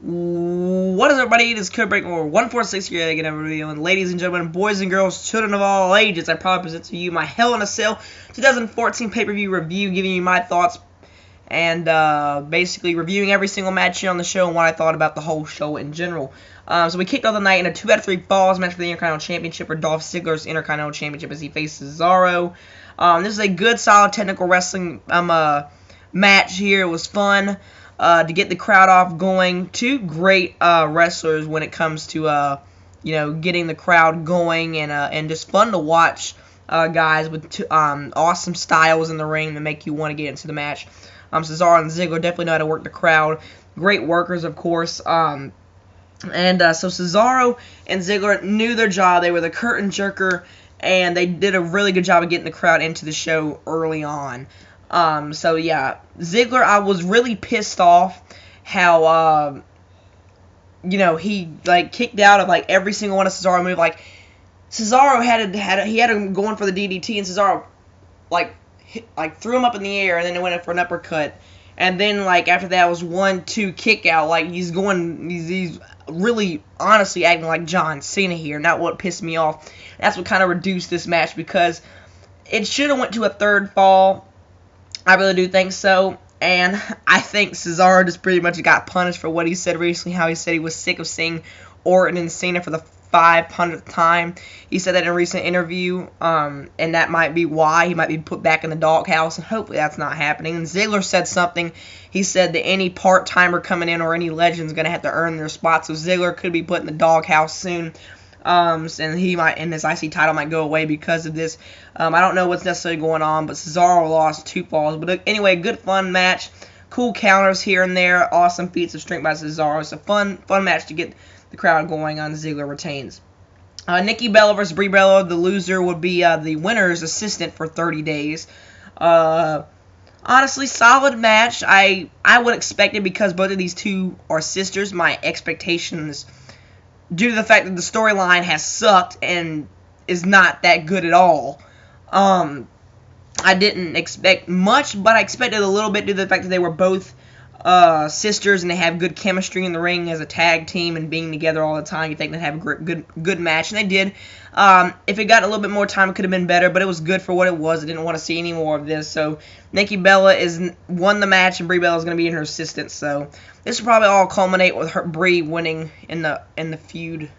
What is everybody? This is Code Breaker 146 here again, everybody. And ladies and gentlemen, boys and girls, children of all ages, I proudly present to you my Hell in a Cell 2014 pay-per-view review, giving you my thoughts and basically reviewing every single match here on the show and what I thought about the whole show in general. So we kicked off the night in a 2 out of 3 falls match for the Intercontinental Championship for Dolph Ziggler's Intercontinental Championship as he faced Cesaro. This is a good, solid technical wrestling match here. It was fun. To get the crowd off going. Two great wrestlers when it comes to getting the crowd going and just fun to watch guys with two, awesome styles in the ring that make you want to get into the match. Cesaro and Ziggler definitely know how to work the crowd. Great workers, of course. So Cesaro and Ziggler knew their job. They were the curtain jerker, and they did a really good job of getting the crowd into the show early on. So yeah, Ziggler, I was really pissed off how, he, kicked out of, every single one of Cesaro moves. Cesaro had him going for the DDT, and Cesaro, threw him up in the air, and then it went in for an uppercut. And then, after that was 1-2 kick out. He's really, honestly acting like John Cena here, and that's what pissed me off. That's what kind of reduced this match, because it should have went to a third fall. I really do think so, and I think Cesaro just pretty much got punished for what he said recently, how he said he was sick of seeing Orton and Cena for the 500th time. He said that in a recent interview, and that might be why he might be put back in the doghouse, and hopefully that's not happening. And Ziggler said something. He said that any part-timer coming in or any legend's going to have to earn their spot, so Ziggler could be put in the doghouse soon. And his IC title might go away because of this. I don't know what's necessarily going on, but Cesaro lost 2 falls. But anyway, good fun match. Cool counters here and there. Awesome feats of strength by Cesaro. It's a fun match to get the crowd going on. Ziggler retains. Nikki Bella versus Brie Bella. The loser would be the winner's assistant for 30 days. Honestly, solid match. I would expect it because both of these two are sisters. My expectations, due to the fact that the storyline has sucked and is not that good at all. I didn't expect much, but I expected a little bit due to the fact that they were both sisters and they have good chemistry in the ring as a tag team and being together all the time. You think they'd have a good match, and they did. If it got a little bit more time, it could have been better, but it was good for what it was. I didn't want to see any more of this. So Nikki Bella won the match, and Brie Bella is going to be in her assistant. So this will probably all culminate with Brie winning in the feud,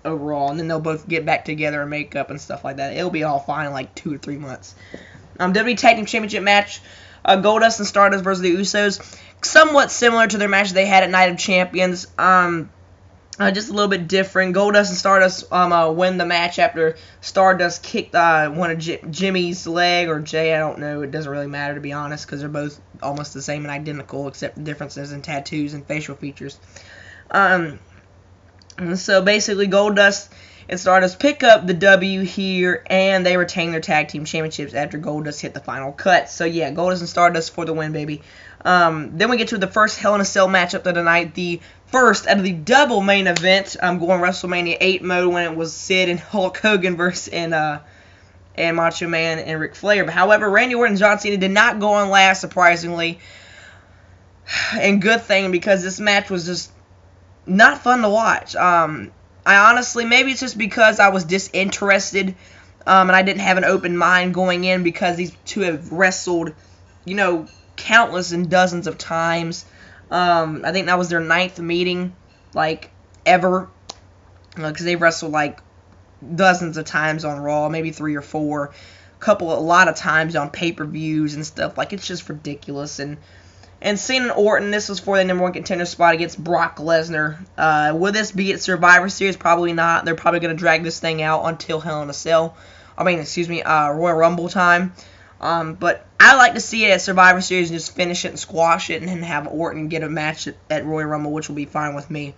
overall, and then they'll both get back together and make up and stuff like that. It'll be all fine in 2 to 3 months. WWE Tag Team Championship match. Goldust and Stardust versus the Usos. Somewhat similar to their match they had at Night of Champions. Just a little bit different. Goldust and Stardust win the match after Stardust kicked one of Jimmy's leg, or Jay, I don't know. It doesn't really matter, to be honest, because they're both almost the same and identical, except the differences in tattoos and facial features. So basically, Goldust and Stardust pick up the W here, and they retain their tag team championships after Goldust hit the final cut. So yeah, Goldust and Stardust for the win, baby. Then we get to the first Hell in a Cell matchup of the night, the first out of the double main event. I'm going WrestleMania 8 mode when it was Sid and Hulk Hogan versus and Macho Man and Ric Flair. But however, Randy Orton and John Cena did not go on last, surprisingly, and good thing, because this match was just not fun to watch. I honestly, maybe it's just because I was disinterested, and I didn't have an open mind going in, because these two have wrestled, countless and dozens of times. I think that was their 9th meeting, ever, because they've wrestled, dozens of times on Raw, maybe 3 or 4, a lot of times on pay-per-views and stuff. It's just ridiculous. And Cena and Orton, this was for the #1 contender spot against Brock Lesnar. Will this be at Survivor Series? Probably not. They're probably going to drag this thing out until Hell in a Cell. Royal Rumble time. But I like to see it at Survivor Series and just finish it and squash it, and then have Orton get a match at Royal Rumble, which will be fine with me.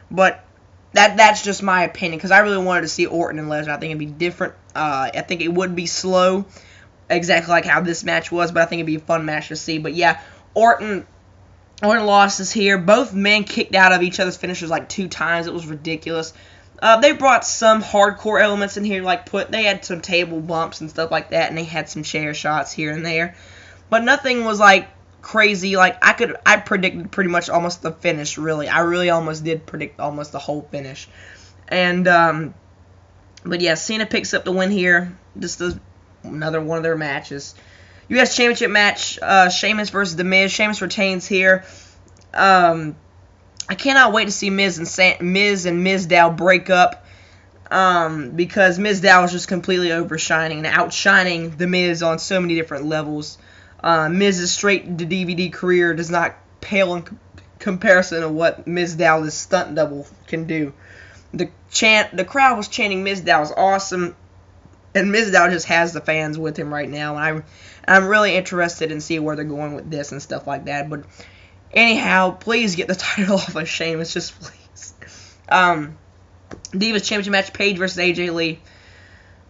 But that's just my opinion, because I really wanted to see Orton and Lesnar. I think it'd be different. I think it would be slow, exactly like how this match was, but I think it'd be a fun match to see. But yeah, Orton lost this here. Both men kicked out of each other's finishers 2 times. It was ridiculous. They brought some hardcore elements in here, they had some table bumps and stuff like that, and they had some chair shots here and there. But nothing was crazy. Like, I predicted pretty much almost the finish, really. I really almost did predict almost the whole finish. And, but yeah, Cena picks up the win here. Just another one of their matches. U.S. Championship match, Sheamus versus The Miz. Sheamus retains here. I cannot wait to see Miz and Mizdow break up. Because Mizdow is just completely overshining and outshining The Miz on so many different levels. Miz's straight to DVD career does not pale in comparison to what Mizdow's stunt double can do. The crowd was chanting Mizdow is awesome, and Mizdow just has the fans with him right now. And I'm really interested in seeing where they're going with this and stuff like that. But anyhow, please get the title off of Sheamus, just please. Divas Championship match, Paige versus AJ Lee.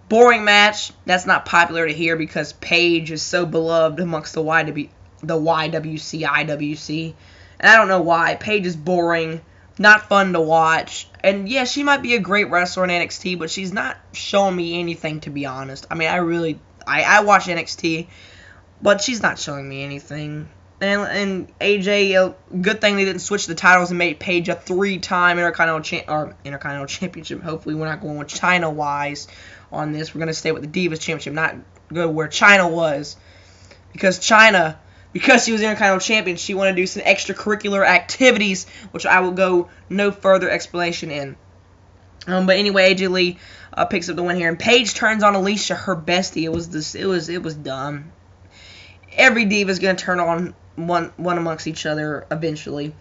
Boring match. That's not popular to hear because Paige is so beloved amongst the YWC, IWC. And I don't know why. Paige is boring, not fun to watch. And yeah, she might be a great wrestler in NXT, but she's not showing me anything, to be honest. I mean, I watch NXT, but she's not showing me anything. And AJ, good thing they didn't switch the titles and made Paige a 3-time Intercontinental Championship. Hopefully we're not going with China-wise on this. We're going to stay with the Divas Championship, not go where China was. Because she was Intercontinental Champion, she wanted to do some extracurricular activities, which I will go no further explanation in. But anyway, AJ Lee picks up the win here. And Paige turns on Alicia, her bestie. It was dumb. Every diva is going to turn on one amongst each other eventually.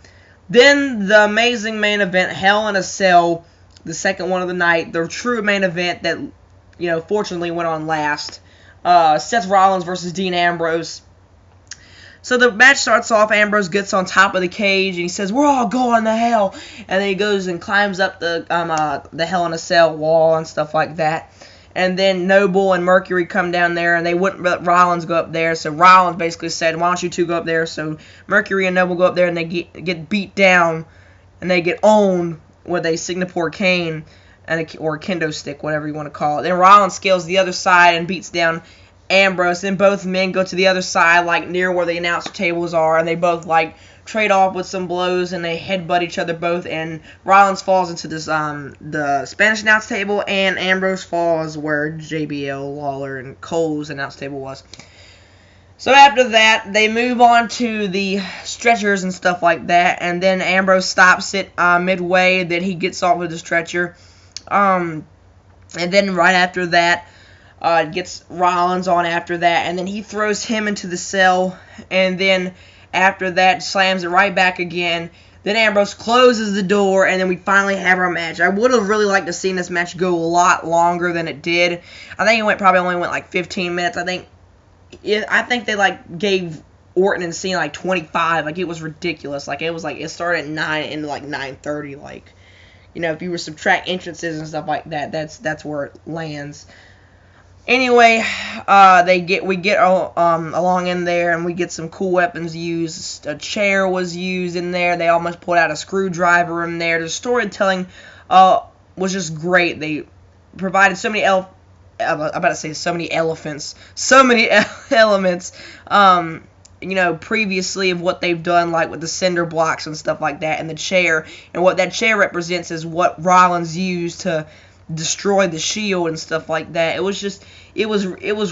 Then the amazing main event, Hell in a Cell, the second one of the night, the true main event that, fortunately went on last. Seth Rollins versus Dean Ambrose. So the match starts off, Ambrose gets on top of the cage, and he says, "We're all going to hell." And then he goes and climbs up the Hell in a Cell wall and stuff like that. And then Noble and Mercury come down there, and they wouldn't let Rollins go up there. So Rollins basically said, "Why don't you two go up there?" So Mercury and Noble go up there, and they get beat down, and they get owned with a Singapore cane or a kendo stick, whatever you want to call it. Then Rollins scales the other side and beats down Ambrose. Then both men go to the other side, like near where the announcer tables are, and they both trade off with some blows, and they headbutt each other both, and Rollins falls into this the Spanish announce table, and Ambrose falls where JBL, Lawler, and Cole's announce table was. So after that, they move on to the stretchers and stuff like that, and then Ambrose stops it midway, then he gets off with the stretcher, and then right after that, gets Rollins on after that, and then he throws him into the cell, and then after that, slams it right back again. Then Ambrose closes the door, and then we finally have our match. I would have really liked to see this match go a lot longer than it did. I think it probably only went like 15 minutes. I think they gave Orton and Cena 25. It was ridiculous. It started at 9 and 9:30. If you were subtract entrances and stuff like that, that's where it lands. Anyway, we get along in there, and we get some cool weapons used. A chair was used in there. They almost pulled out a screwdriver in there. The storytelling was just great. They provided so many elements. Previously of what they've done, like with the cinder blocks and stuff like that, and the chair, and what that chair represents is what Rollins used to destroy the Shield and stuff like that. It was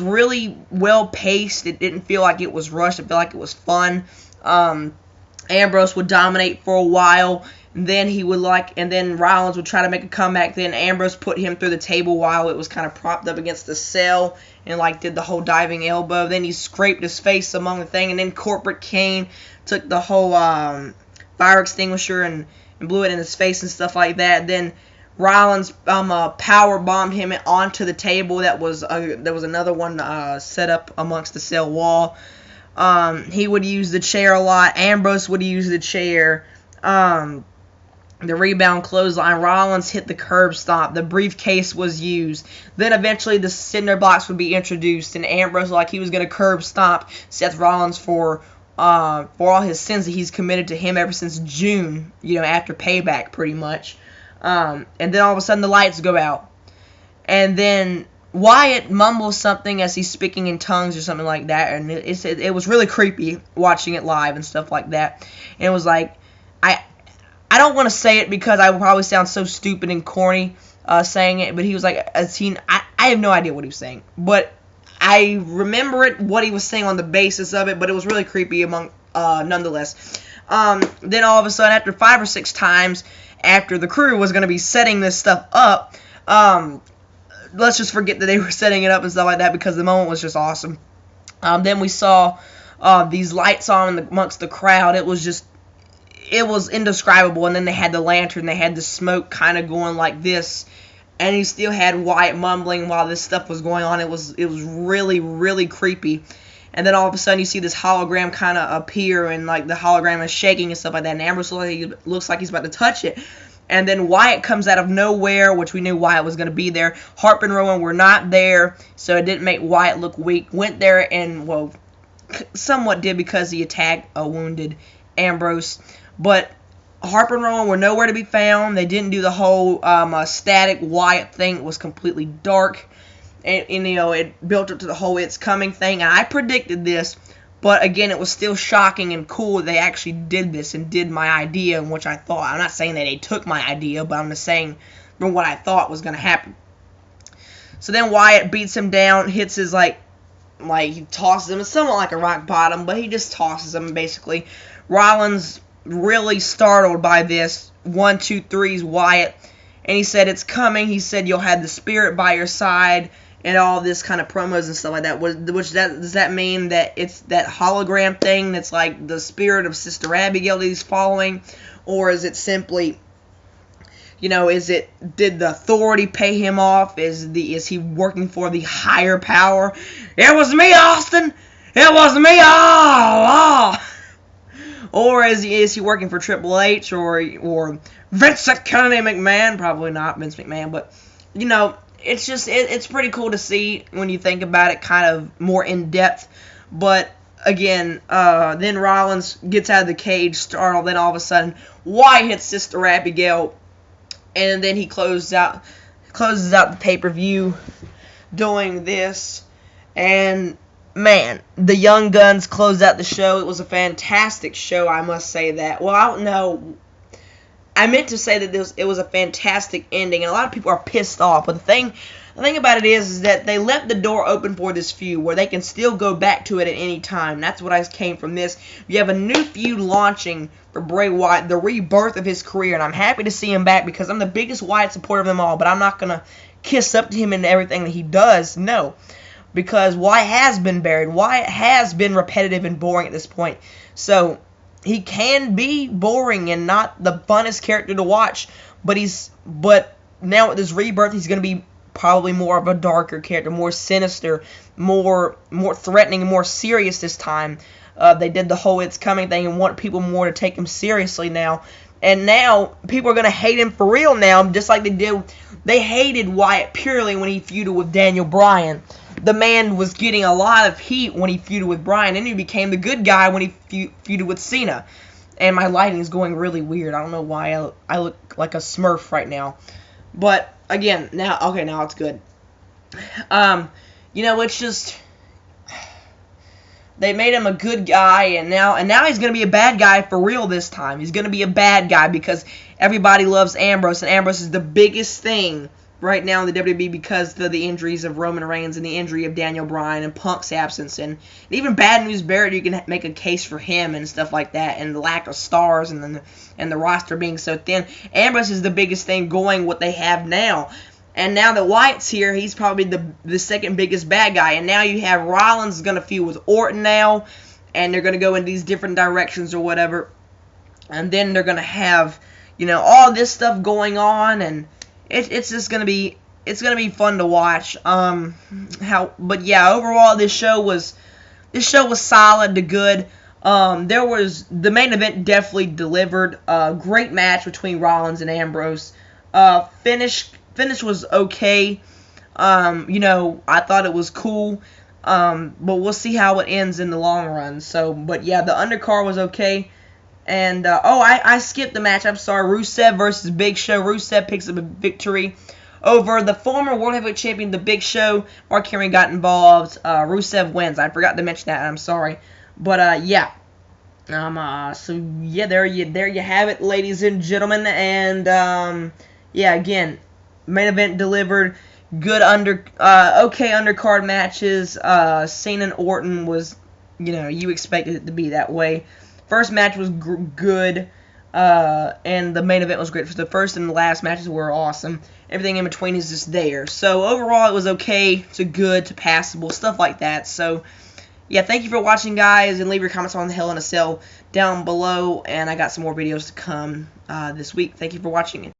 really well paced. It didn't feel like it was rushed. It felt like it was fun. Ambrose would dominate for a while, and then Rollins would try to make a comeback. Then Ambrose put him through the table while it was kind of propped up against the cell, and did the whole diving elbow. Then he scraped his face among the thing, and then Corporate Kane took the whole fire extinguisher and blew it in his face and stuff like that. Then Rollins power bombed him onto the table. There was another one set up amongst the cell wall. He would use the chair a lot. Ambrose would use the chair. The rebound clothesline. Rollins hit the curb stomp. The briefcase was used. Then eventually the cinder blocks would be introduced, and Ambrose, he was going to curb stomp Seth Rollins for all his sins that he's committed to him ever since June, after Payback, pretty much. And then all of a sudden the lights go out. And then Wyatt mumbles something as he's speaking in tongues or something like that, and it was really creepy watching it live and stuff like that. And it was like, I don't want to say it because I would probably sound so stupid and corny saying it, but he was like, I have no idea what he was saying, but I remember what he was saying on the basis of it, but it was really creepy nonetheless. Then all of a sudden, after 5 or 6 times, after the crew was going to be setting this stuff up, let's just forget that they were setting it up and stuff like that because the moment was just awesome. Then we saw these lights on amongst the crowd. It was indescribable. And then they had the lantern. They had the smoke kind of going like this. And you still had Wyatt mumbling while this stuff was going on. It was really, really creepy. And then all of a sudden you see this hologram kind of appear, and like the hologram is shaking and stuff like that. And Ambrose looks like he's about to touch it. And then Wyatt comes out of nowhere, which we knew Wyatt was going to be there. Harper and Rowan were not there, so it didn't make Wyatt look weak. Went there and, well, somewhat did because he attacked a wounded Ambrose. But Harper and Rowan were nowhere to be found. They didn't do the whole static Wyatt thing. It was completely dark. And, you know, it built up to the whole it's coming thing. And I predicted this. But again, it was still shocking and cool they actually did this and did my idea and which I thought. I'm not saying that they took my idea, but I'm just saying from what I thought was going to happen. So then Wyatt beats him down, hits his, like he tosses him. It's somewhat like a rock bottom, but he just tosses him, basically. Rollins really startled by this. 1, 2, 3's Wyatt. And he said, it's coming. He said, you'll have the spirit by your side. And all this kind of promos and stuff like that. Does that mean that it's that hologram thing that's like the spirit of Sister Abigail that he's following? Or is it simply, you know, did the authority pay him off? Is he working for the higher power? It was me, Austin! It was me all! Or is he working for Triple H or Vince Kennedy McMahon? Probably not Vince McMahon, but, you know, it's just, it's pretty cool to see when you think about it kind of more in depth. But again, then Rollins gets out of the cage, startled, then all of a sudden Wyatt hits Sister Abigail, and then he closes out the pay-per-view doing this. And man, the Young Guns closed out the show. It was a fantastic show, I must say that. Well, I don't know. I meant to say that it was a fantastic ending, and a lot of people are pissed off. But the thing about it is that they left the door open for this feud where they can still go back to it at any time. That's what I came from this. You have a new feud launching for Bray Wyatt, the rebirth of his career, and I'm happy to see him back because I'm the biggest Wyatt supporter of them all, but I'm not going to kiss up to him in everything that he does. No. Because Wyatt has been buried. Wyatt has been repetitive and boring at this point. So he can be boring and not the funnest character to watch, but now with this rebirth, he's going to be probably more of a darker character, more sinister, more threatening, and more serious this time. They did the whole it's coming thing and want people more to take him seriously now. And now people are going to hate him for real now, just like they did. They hated Wyatt purely when he feuded with Daniel Bryan. The man was getting a lot of heat when he feuded with Bryan, and he became the good guy when he feuded with Cena. And my lighting is going really weird. I don't know why I look like a Smurf right now. But again, now it's good. You know, it's just they made him a good guy, and now he's gonna be a bad guy for real this time. He's gonna be a bad guy because everybody loves Ambrose, and Ambrose is the biggest thing right now in the WWE because of the injuries of Roman Reigns and the injury of Daniel Bryan and Punk's absence, and even Bad News Barrett, you can make a case for him and stuff like that, and the lack of stars and the roster being so thin. Ambrose is the biggest thing going what they have now. And now that Wyatt's here, he's probably the second biggest bad guy. And now you have Rollins is going to feud with Orton now, and they're going to go in these different directions or whatever. And then they're going to have, you know, all this stuff going on, and it's just going to be fun to watch. But yeah, overall this show was solid to good. The main event definitely delivered. Great match between Rollins and Ambrose. Finish was okay. You know, I thought it was cool. But we'll see how it ends in the long run. But yeah, the undercard was okay. And, I skipped the match. I'm sorry. Rusev versus Big Show. Rusev picks up a victory over the former World Heavyweight Champion, the Big Show. Mark Henry got involved. Rusev wins. I forgot to mention that. I'm sorry. But, yeah. So, yeah, there you have it, ladies and gentlemen. And, yeah, again, main event delivered. Good okay undercard matches. Cena and Orton was, you expected it to be that way. First match was good, and the main event was great. The first and the last matches were awesome. Everything in between is just there. So overall, it was okay to good to passable, stuff like that. So yeah, thank you for watching, guys, and leave your comments on the Hell in a Cell down below. And I got some more videos to come this week. Thank you for watching.